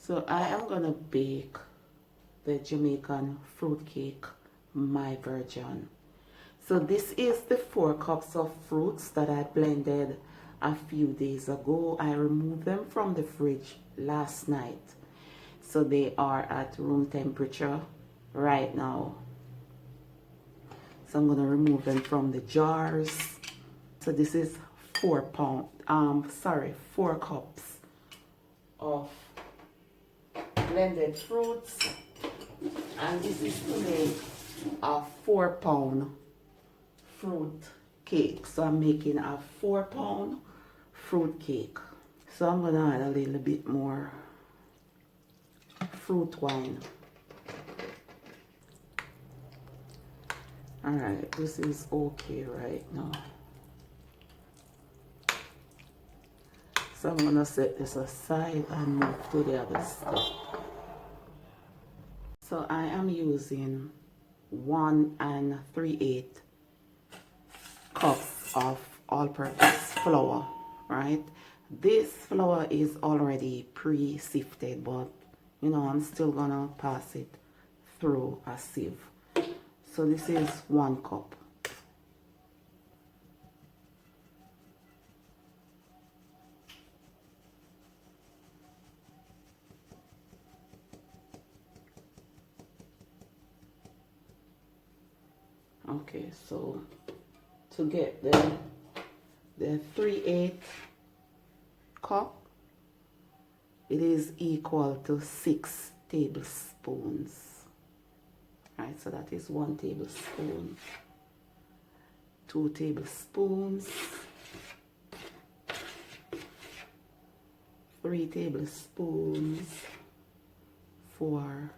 So I am gonna bake the Jamaican fruit cake, my version. So this is the 4 cups of fruits that I blended a few days ago. I removed them from the fridge last night. So they are at room temperature right now. So I'm gonna remove them from the jars. So this is 4 cups of blended fruits, and this is to make a 4-pound fruit cake. So I'm making a 4-pound fruit cake. So I'm gonna add a little bit more fruit wine. All right, this is okay right now. So I'm gonna set this aside and move to the other stuff. So I am using 1 3/8 cups of all-purpose flour, right? This flour is already pre-sifted, but you know, I'm still gonna pass it through a sieve. So this is 1 cup. Okay, so to get the 3/8 cup, it is equal to 6 tablespoons. Right, so that is 1 tablespoon, 2 tablespoons, 3 tablespoons, 4,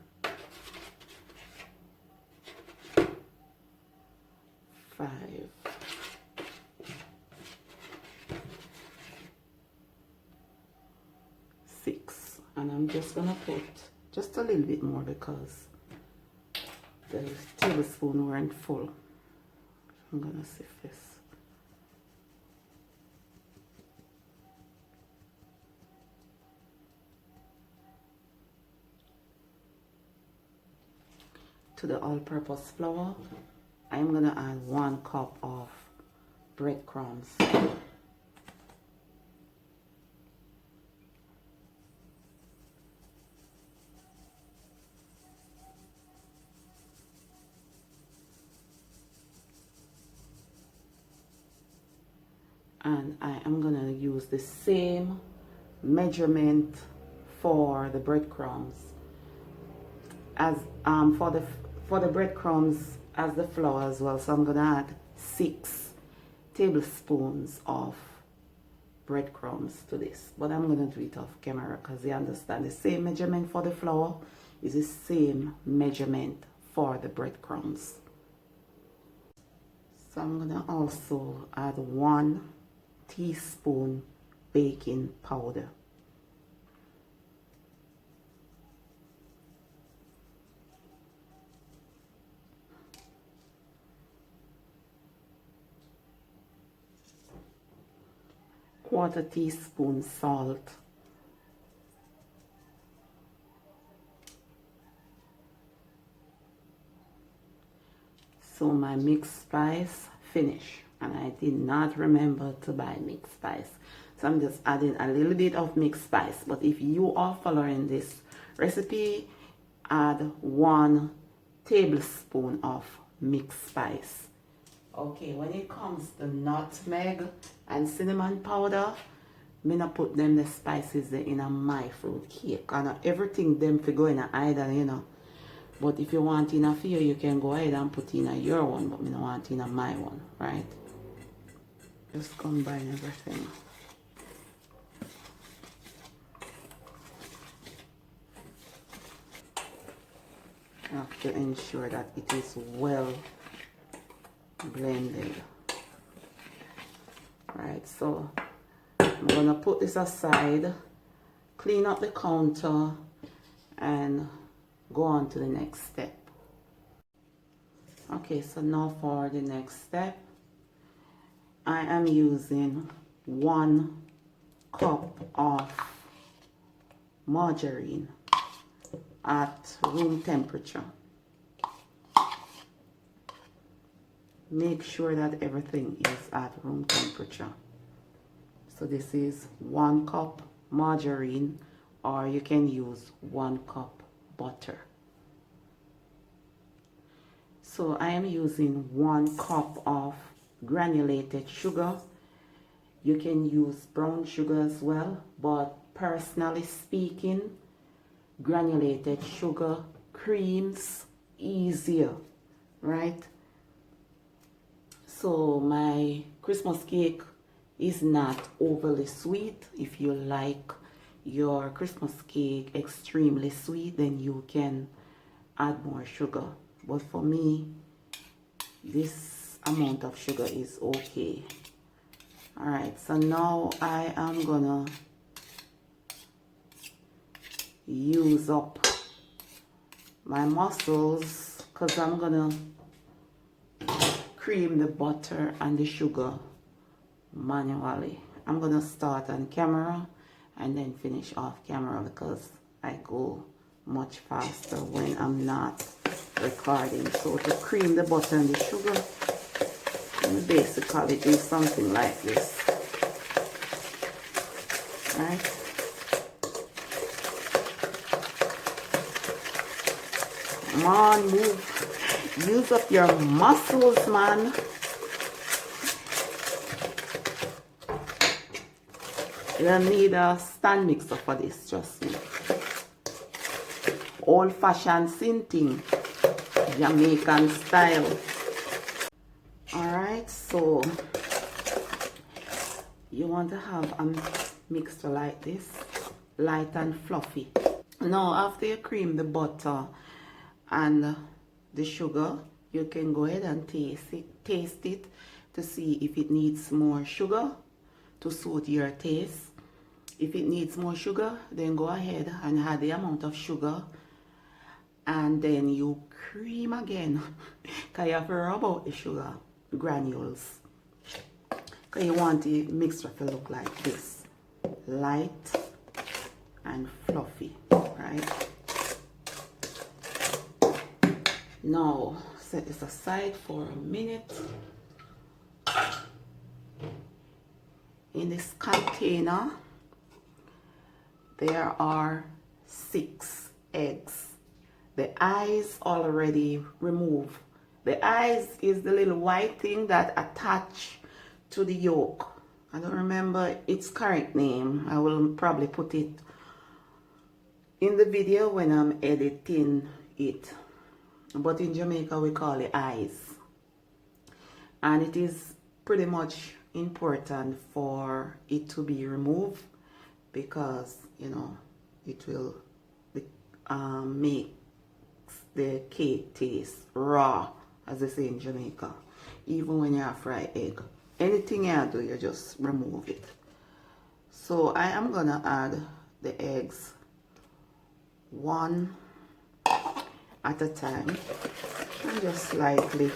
5, 6, and I'm just gonna put just a little bit more because the tablespoon weren't full. I'm gonna sift this. To the all-purpose flour, I'm gonna add 1 cup of breadcrumbs. And I am gonna use the same measurement for the breadcrumbs as for the breadcrumbs as the flour as well. So I'm gonna add 6 tablespoons of breadcrumbs to this, but I'm gonna do it off camera because you understand the same measurement for the flour is the same measurement for the breadcrumbs. So I'm gonna also add 1 teaspoon baking powder. Quarter teaspoon salt. So my mixed spice finish, and I did not remember to buy mixed spice, so I'm just adding a little bit of mixed spice. But if you are following this recipe, add 1 tablespoon of mixed spice. Okay, when it comes to nutmeg and cinnamon powder, me not put them the spices in a my fruit cake, and everything them for go in either, you know. But if you want in a fear, you can go ahead and put in a your one, but me don't want in a my one, right? Just combine everything. You have to ensure that it is well blended. Right, so I'm gonna put this aside, clean up the counter, and go on to the next step. Okay, so now for the next step, I am using 1 cup of margarine at room temperature. Make sure that everything is at room temperature. So this is 1 cup margarine, or you can use 1 cup butter. So I am using 1 cup of granulated sugar. You can use brown sugar as well, but personally speaking, granulated sugar creams easier, right? So my Christmas cake is not overly sweet. If you like your Christmas cake extremely sweet, then you can add more sugar. But for me, this amount of sugar is okay. Alright, so now I am gonna use up my mussels because I'm gonna cream the butter and the sugar manually. I'm gonna start on camera and then finish off camera because I go much faster when I'm not recording. So to cream the butter and the sugar, we basically do something like this, right? Come on, move. Use up your muscles, man. You don't need a stand mixer for this, trust me. Old-fashioned sinting, Jamaican style. Alright, so you want to have a mixture like this, light and fluffy. Now after you cream the butter and the sugar, you can go ahead and taste it to see if it needs more sugar to suit your taste. If it needs more sugar, then go ahead and add the amount of sugar, and then you cream again because you have to rub out the sugar granules, because you want the mixture to look like this, light and fluffy, right? Now set this aside for a minute. In this container there are 6 eggs. The eyes already removed. The eyes is the little white thing that attach to the yolk. I don't remember its correct name. I will probably put it in the video when I'm editing it. But in Jamaica we call it eyes. And it is pretty much important for it to be removed because, you know, it will make the cake taste raw, as they say in Jamaica. Even when you have fried egg, anything you do, you just remove it. So I am gonna add the eggs 1 at a time and just slightly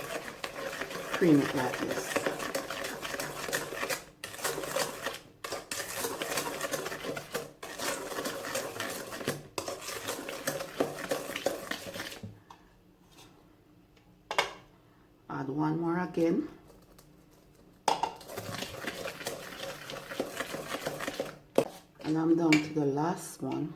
cream it like this. Add 1 more again. And I'm down to the last one.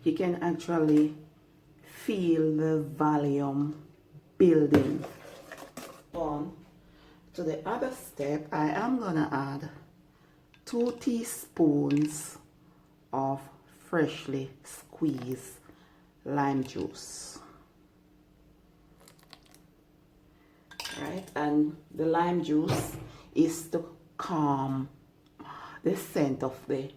You can actually feel the volume building. On to the other step, I am gonna add 2 teaspoons of freshly squeezed lime juice. Right, and the lime juice is to calm the scent of the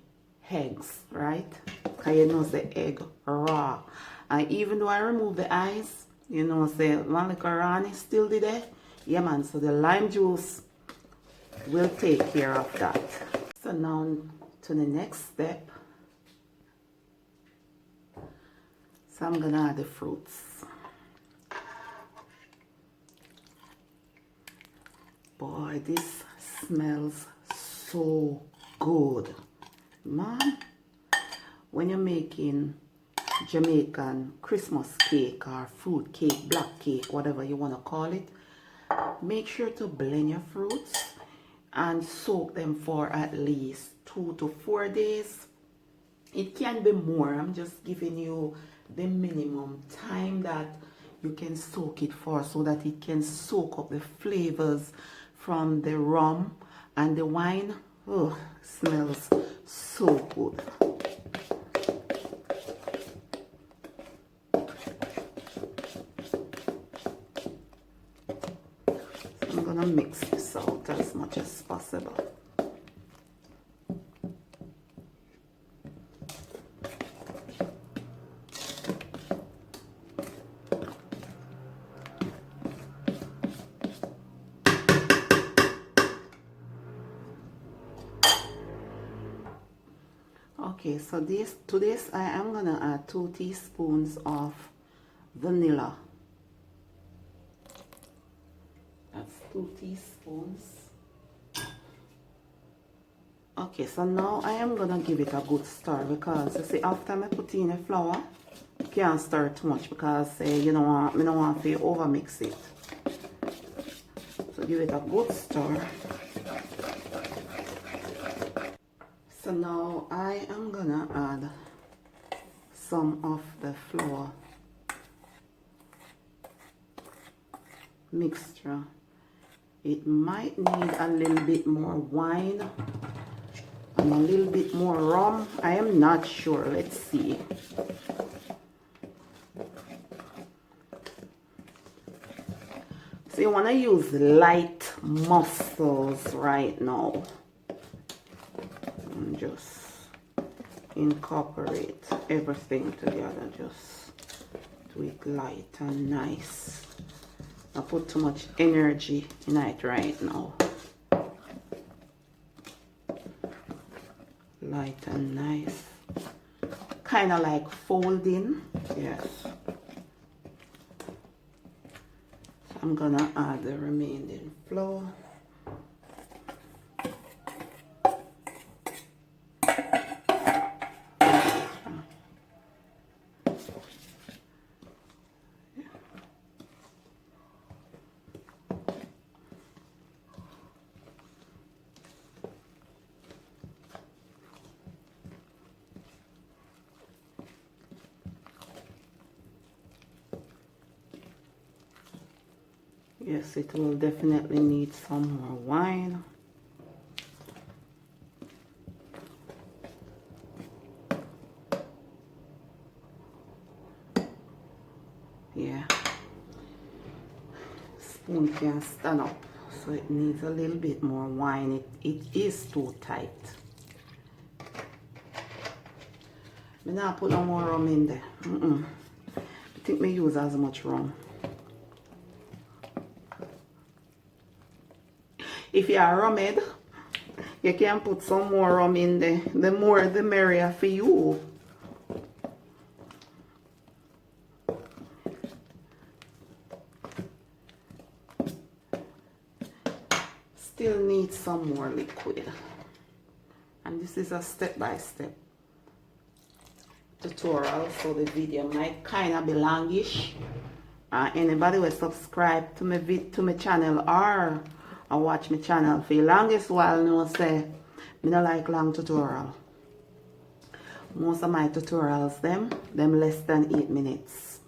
eggs, right? Because you know the egg raw. And even though I remove the eyes, you know, say one little raw is still there. Yeah, man, so the lime juice will take care of that. So now to the next step. So I'm gonna add the fruits. Boy, this smells so good, man. When you're making Jamaican Christmas cake or fruit cake, black cake, whatever you want to call it, make sure to blend your fruits and soak them for at least 2 to 4 days. It can be more. I'm just giving you the minimum time that you can soak it for, so that it can soak up the flavors from the rum and the wine. Oh, smells so good. So I'm gonna mix this out as much as possible. Okay, so to this I am gonna add 2 teaspoons of vanilla. That's 2 teaspoons. Okay, so now I am gonna give it a good stir, because you see, after I put in the flour, you can't stir too much because you don't want to over mix it. So give it a good stir. So now I am gonna add some of the flour mixture. It might need a little bit more wine and a little bit more rum. I am not sure. Let's see. So you want to use light mussels right now. And just incorporate everything together. Just do it light and nice. I put too much energy in it right now. Light and nice. Kind of like folding. Yes. So I'm gonna add the remaining flour. Yes, it will definitely need some more wine. Yeah. Spoon can't stand up, so it needs a little bit more wine. It is too tight. I'm not put no more rum in there. I think me use as much rum. If you are rummed, you can put some more rum in there. The more the merrier for you. Still need some more liquid. And this is a step-by-step tutorial, so the video might kind of be longish. Anybody will subscribe to my channel or watch my channel for the longest while know say me don't like long tutorial. Most of my tutorials them less than 8 minutes.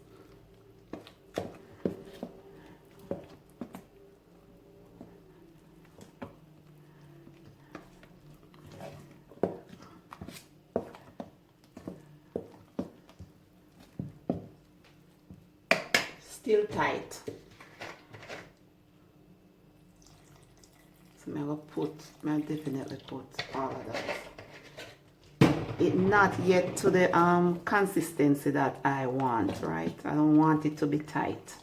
Still tight. So I definitely put all of that. It not yet to the consistency that I want, right? I don't want it to be tight,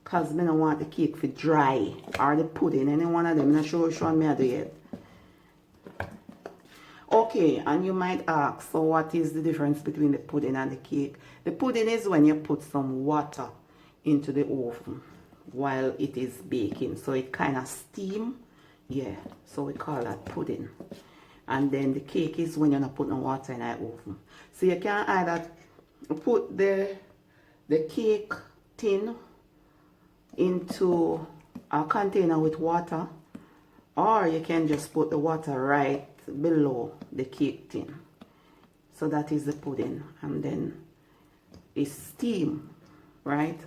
because I don't want the cake to dry, or the pudding, any one of them. I'm not sure which one I do yet. Okay, and you might ask, so what is the difference between the pudding and the cake? The pudding is when you put some water into the oven while it is baking, so it kind of steam. Yeah, so we call that pudding. And then the cake is when you're not putting water in the oven. So you can either put the cake tin into a container with water, or you can just put the water right below the cake tin. So that is the pudding, and then it's steam, right?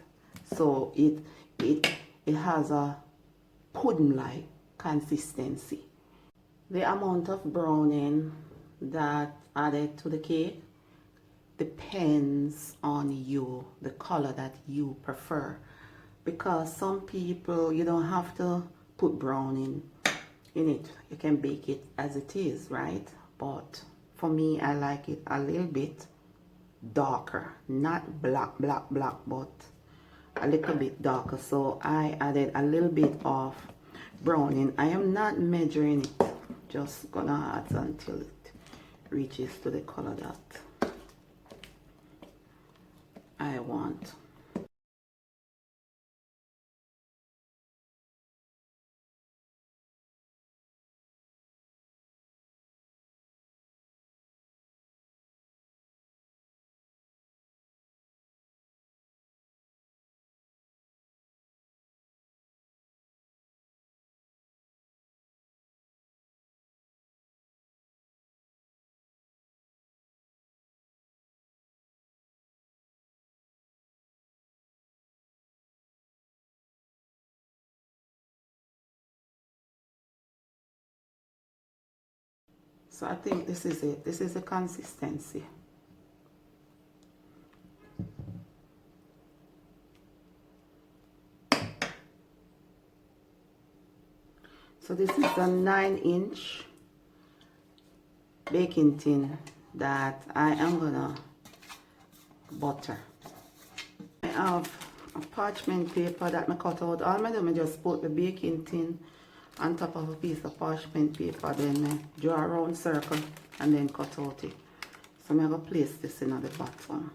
So it has a pudding-like consistency. The amount of browning that added to the cake depends on you, the color that you prefer, because some people, you don't have to put browning in it. You can bake it as it is, right? But for me, I like it a little bit darker, not black, but a little bit darker. So I added a little bit of browning. I am not measuring it, just gonna add until it reaches to the color that I want. So I think this is it. This is the consistency. So this is a 9-inch baking tin that I am gonna butter. I have a parchment paper that I cut out. All I do, I just put the baking tin on top of a piece of parchment paper, then I draw a round circle and then cut out it. So I'm going to place this in at the bottom.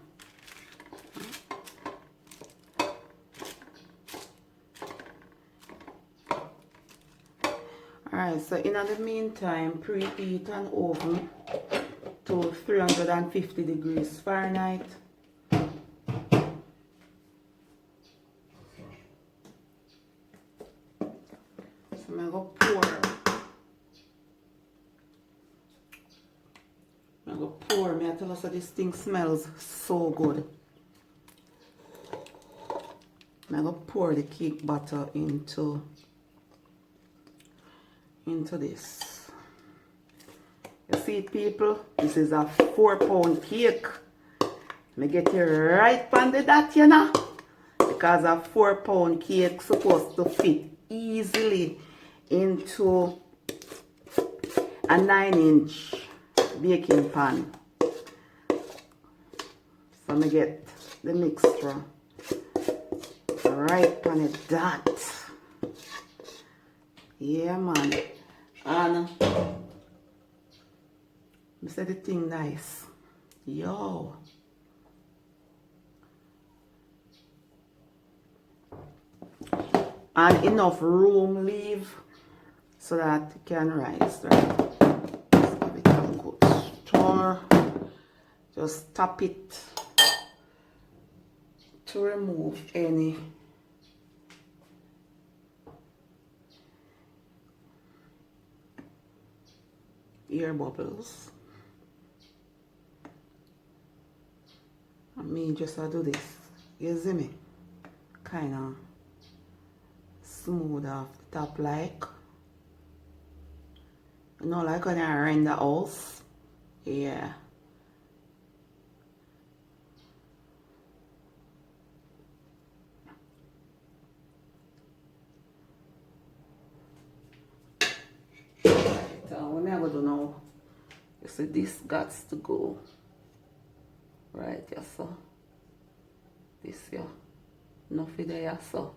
Alright, so in the meantime, preheat an oven to 350 degrees Fahrenheit. So I'm going to pour. I tell us that this thing smells so good. I'm going to pour the cake batter into this. You see it, people? This is a 4-pound cake. Me get it right on the dot, you know, because a 4-pound cake supposed to fit easily into a 9-inch baking pan. So me get the mixture right on the dot. Yeah, man. And I said the thing nice. Yo. And enough room leave so that it can rise, right? Just give it a good stir. Just tap it to remove any air bubbles. I mean, just do this. You see me? Kind of smooth off the top, like, you know, like when I render the house. Yeah. So what I'm gonna do now, you see this gots to go right here, so this here, nothing there, so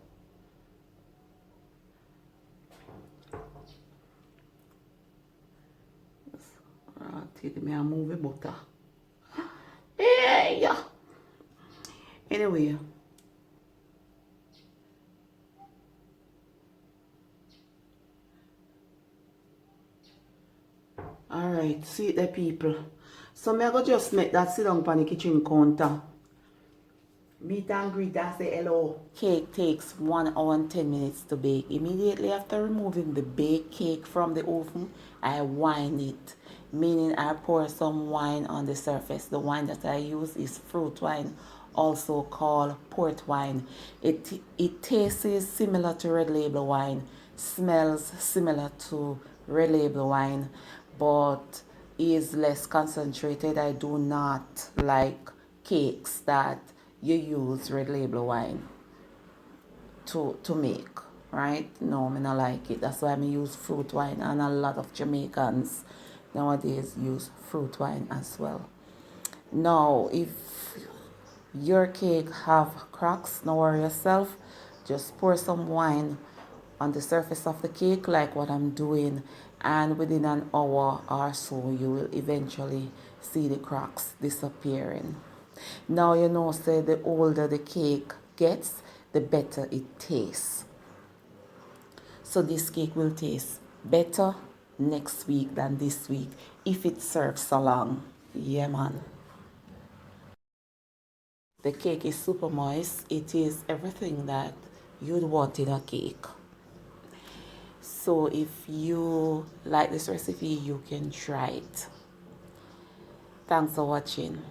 just Take me a movie butter. Hey! Anyway. Alright, see the people. So me go just make that sit down on the kitchen counter. Meet and greet and say hello. Cake takes 1 hour and 10 minutes to bake. Immediately after removing the baked cake from the oven, I wine it. Meaning I pour some wine on the surface. The wine that I use is fruit wine, also called port wine. It tastes similar to red label wine, smells similar to red label wine, but is less concentrated. I do not like cakes that you use red label wine to make, right? No, I don't like it. That's why I use fruit wine, and a lot of Jamaicans nowadays use fruit wine as well. Now, if your cake have cracks, don't worry yourself. Just pour some wine on the surface of the cake like what I'm doing, and within an hour or so you will eventually see the cracks disappearing. Now you know, say the older the cake gets, the better it tastes. So this cake will taste better next week than this week if it serves so long. Yeah, man. The cake is super moist. It is everything that you'd want in a cake. So if you like this recipe, you can try it. Thanks for watching.